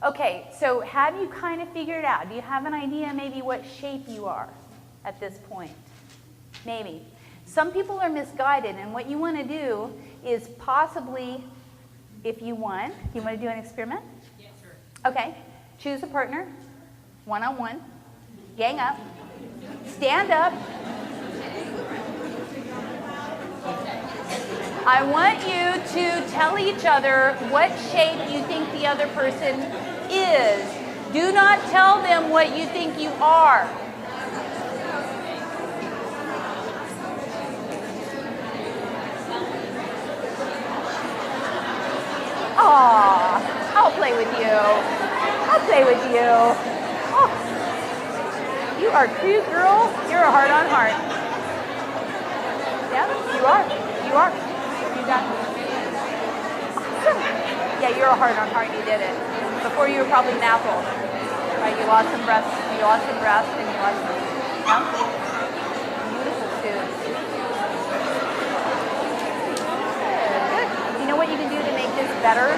Okay, so have you kind of figured out? Do you have an idea maybe what shape you are at this point? Maybe. Some people are misguided, and what you want to do is possibly, if you want to do an experiment? Yes, sir. Okay, choose a partner, one-on-one, gang up, stand up. I want you to tell each other what shape you think the other person is. Do not tell them what you think you are. Aw, I'll play with you. I'll play with you. Oh, you are cute, girl. You're a heart on heart. Yeah, you are. You are. You got it. Awesome. Yeah, you're a heart on heart. You did it. Before you were probably an apple. Right? You lost some breath. You lost some breath, and you lost some. Yeah? Beautiful too. Good. You know what you can do to make this better?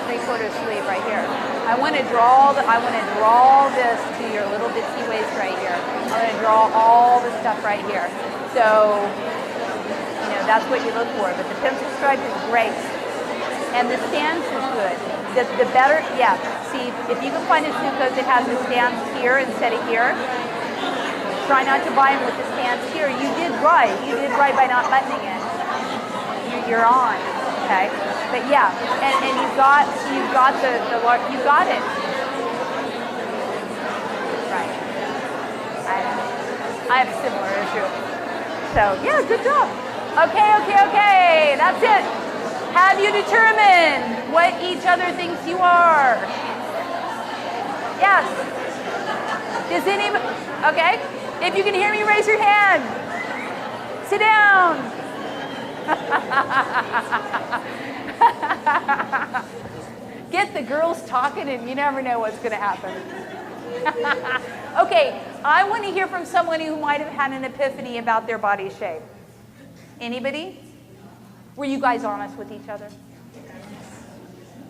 3/4 sleeve right here. I want to draw this to your little bitsy waist right here. I'm going to draw all the stuff right here. So, you know, that's what you look for. But the pencil stripe is great. And the stance is good. The better, yeah. See, if you can find a suit coat that has the stance here instead of here, try not to buy them with the stance here. You did right. You did right by not buttoning it. You're on, okay? But yeah, and you got it. Right. I have a similar issue. So yeah, good job. Okay. That's it. Have you determined what each other thinks you are? Yes. Does anybody? Okay. If you can hear me, raise your hand. Sit down. Get the girls talking, and you never know what's going to happen. Okay, I want to hear from someone who might have had an epiphany about their body shape. Anybody? Were you guys honest with each other?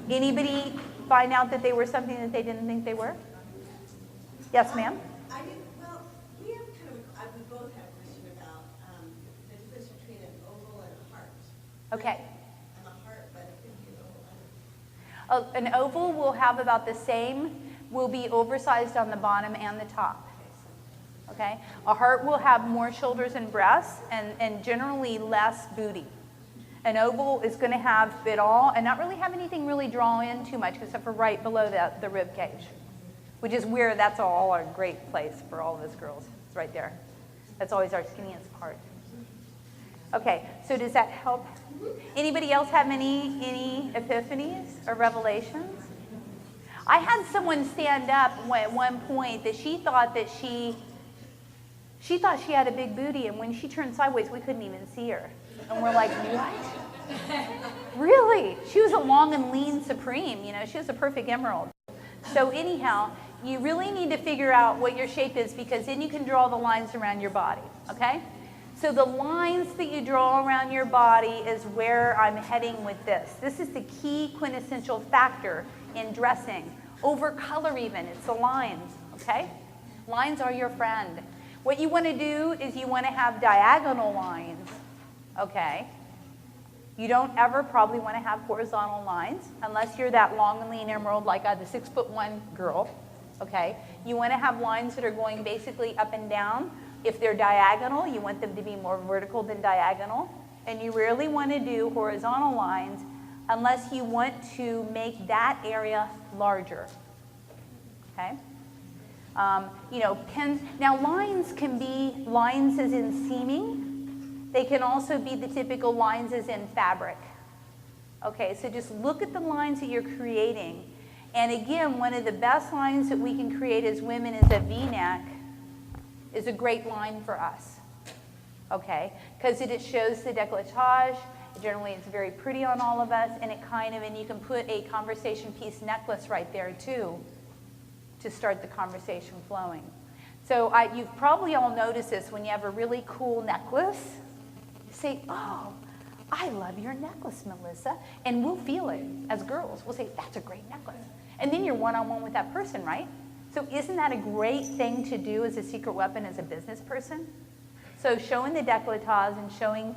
Anybody find out that they were something that they didn't think they were? Yes, ma'am? I didn't, well, we have we both have a question about the difference between an oval and a heart. Okay. I'm a heart, but it could be an oval. An oval will have about the same, will be oversized on the bottom and the top. Okay? A heart will have more shoulders and breasts and generally less booty. An oval is going to have it all and not really have anything really draw in too much except for right below the rib cage, which is where that's all a great place for all of us girls. It's right there. That's always our skinniest part. Okay, so does that help? Anybody else have any epiphanies or revelations? I had someone stand up at one point that she thought that she had a big booty, and when she turned sideways, we couldn't even see her. And we're like, what? Really? She was a long and lean supreme, you know, she was a perfect emerald. So anyhow, you really need to figure out what your shape is because then you can draw the lines around your body, okay? So the lines that you draw around your body is where I'm heading with this. This is the key quintessential factor in dressing. Over color even, it's the lines, okay? Lines are your friend. What you want to do is you want to have diagonal lines, okay? You don't ever probably want to have horizontal lines unless you're that long and lean emerald like the 6'1" girl, okay? You want to have lines that are going basically up and down. If they're diagonal, you want them to be more vertical than diagonal. And you rarely want to do horizontal lines unless you want to make that area larger, okay? You know, pins. Now lines can be lines as in seaming. They can also be the typical lines as in fabric. Okay, so just look at the lines that you're creating. And again, one of the best lines that we can create as women is a V-neck is a great line for us. Okay, because it shows the décolletage. Generally, it's very pretty on all of us, and and you can put a conversation piece necklace right there too, to start the conversation flowing. So you've probably all noticed this when you have a really cool necklace. You say, oh, I love your necklace, Melissa. And we'll feel it as girls. We'll say, that's a great necklace. And then you're one-on-one with that person, right? So isn't that a great thing to do as a secret weapon as a business person? So showing the décolletage and showing,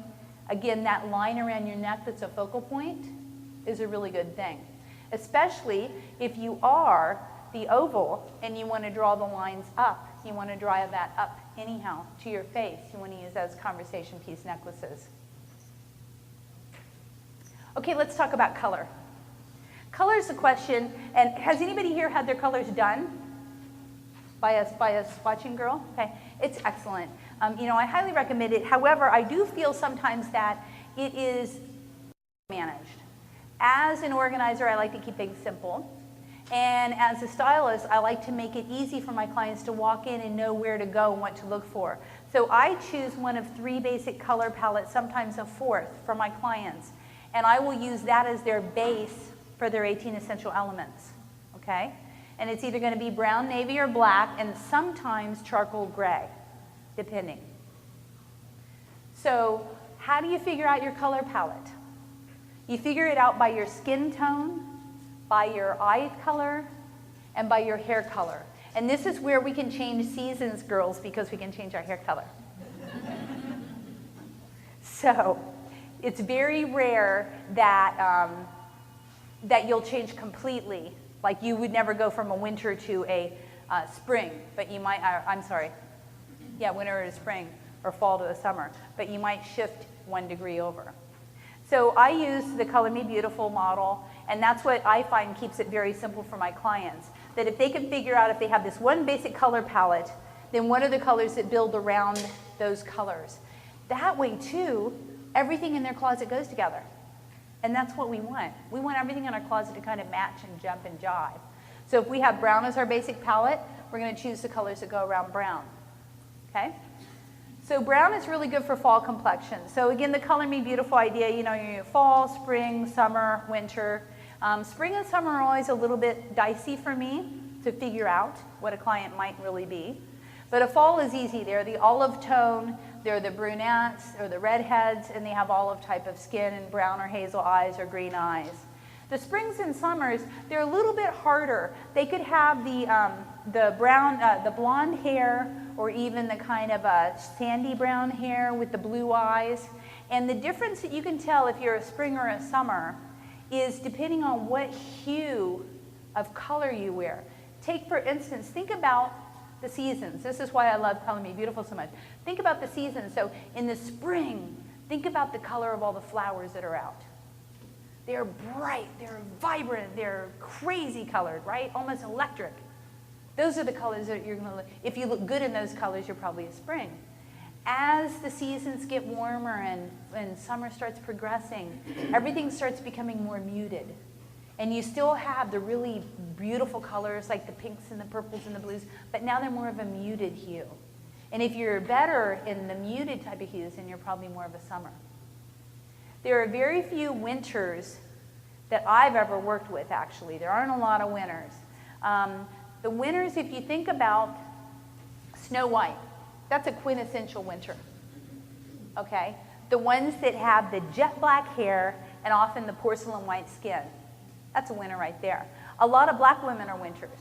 again, that line around your neck that's a focal point is a really good thing. Especially if you are the oval and you want to draw the lines up. You want to draw that up anyhow to your face. You want to use those conversation piece necklaces. Okay, let's talk about color. Color is the question, and has anybody here had their colors done by us watching girl? Okay, it's excellent. You know, I highly recommend it. However, I do feel sometimes that it is managed. As an organizer, I like to keep things simple. And as a stylist, I like to make it easy for my clients to walk in and know where to go and what to look for. So I choose one of 3 basic color palettes, sometimes a 4th for my clients. And I will use that as their base for their 18 essential elements, okay? And it's either going to be brown, navy, or black, and sometimes charcoal gray, depending. So how do you figure out your color palette? You figure it out by your skin tone, by your eye color, and by your hair color. And this is where we can change seasons, girls, because we can change our hair color. So it's very rare that, that you'll change completely. Like you would never go from a winter to a spring, but you might, I'm sorry, yeah, winter to spring, or fall to the summer, but you might shift 1 degree over. So I use the Color Me Beautiful model, and that's what I find keeps it very simple for my clients. That if they can figure out if they have this one basic color palette, then what are the colors that build around those colors? That way too, everything in their closet goes together. And that's what we want. We want everything in our closet to kind of match and jump and jive. So if we have brown as our basic palette, we're going to choose the colors that go around brown. Okay? So brown is really good for fall complexion. So again, the Color Me Beautiful idea, you know, you're fall, spring, summer, winter. Spring and summer are always a little bit dicey for me to figure out what a client might really be. But a fall is easy. They're the olive tone, they're the brunettes, or the redheads, and they have olive type of skin and brown or hazel eyes or green eyes. The springs and summers, they're a little bit harder. They could have the brown, the blonde hair, or even the kind of a sandy brown hair with the blue eyes. And the difference that you can tell if you're a spring or a summer is depending on what hue of color you wear. Take, for instance, think about the seasons. This is why I love Color Me Beautiful so much. Think about the seasons. So in the spring, think about the color of all the flowers that are out. They're bright, they're vibrant, they're crazy colored, right? Almost electric. Those are the colors that you're going to look. If you look good in those colors, you're probably a spring. As the seasons get warmer and summer starts progressing, everything starts becoming more muted. And you still have the really beautiful colors like the pinks and the purples and the blues, but now they're more of a muted hue. And if you're better in the muted type of hues, then you're probably more of a summer. There are very few winters that I've ever worked with, actually. There aren't a lot of winters. The winters, if you think about Snow White, that's a quintessential winter, okay? The ones that have the jet black hair and often the porcelain white skin, that's a winter right there. A lot of black women are winters.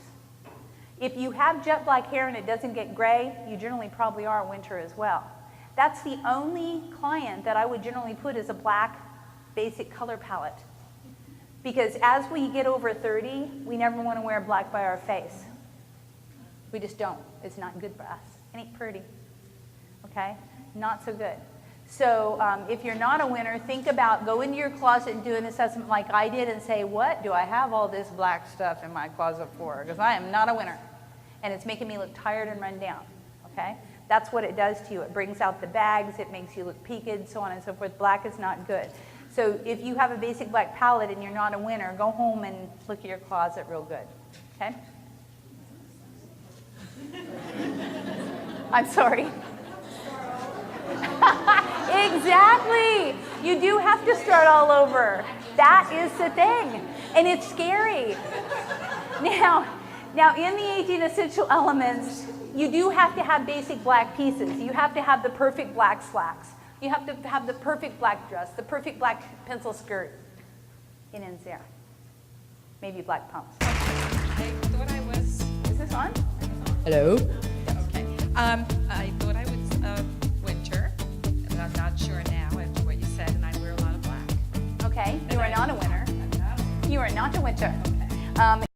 If you have jet black hair and it doesn't get gray, you generally probably are a winter as well. That's the only client that I would generally put as a black basic color palette. Because as we get over 30, we never want to wear black by our face. We just don't. It's not good for us. It ain't pretty. Okay? Not so good. So if you're not a winner, think about, go into your closet and do an assessment like I did and say, what do I have all this black stuff in my closet for? Because I am not a winner. And it's making me look tired and run down. Okay? That's what it does to you. It brings out the bags, it makes you look peaked, so on and so forth. Black is not good. So if you have a basic black palette and you're not a winner, go home and look at your closet real good. Okay? I'm sorry. Exactly. You do have to start all over. That is the thing. And it's scary. Now in the 18 essential elements, you do have to have basic black pieces. You have to have the perfect black slacks. You have to have the perfect black dress, the perfect black pencil skirt. It ends there. Maybe black pumps. I thought I was. Is this on? Hello? Okay. I thought I was winter, but I'm not sure now after what you said, and I wear a lot of black. Okay, you are not a winner. I'm not. You are not a winter. Okay.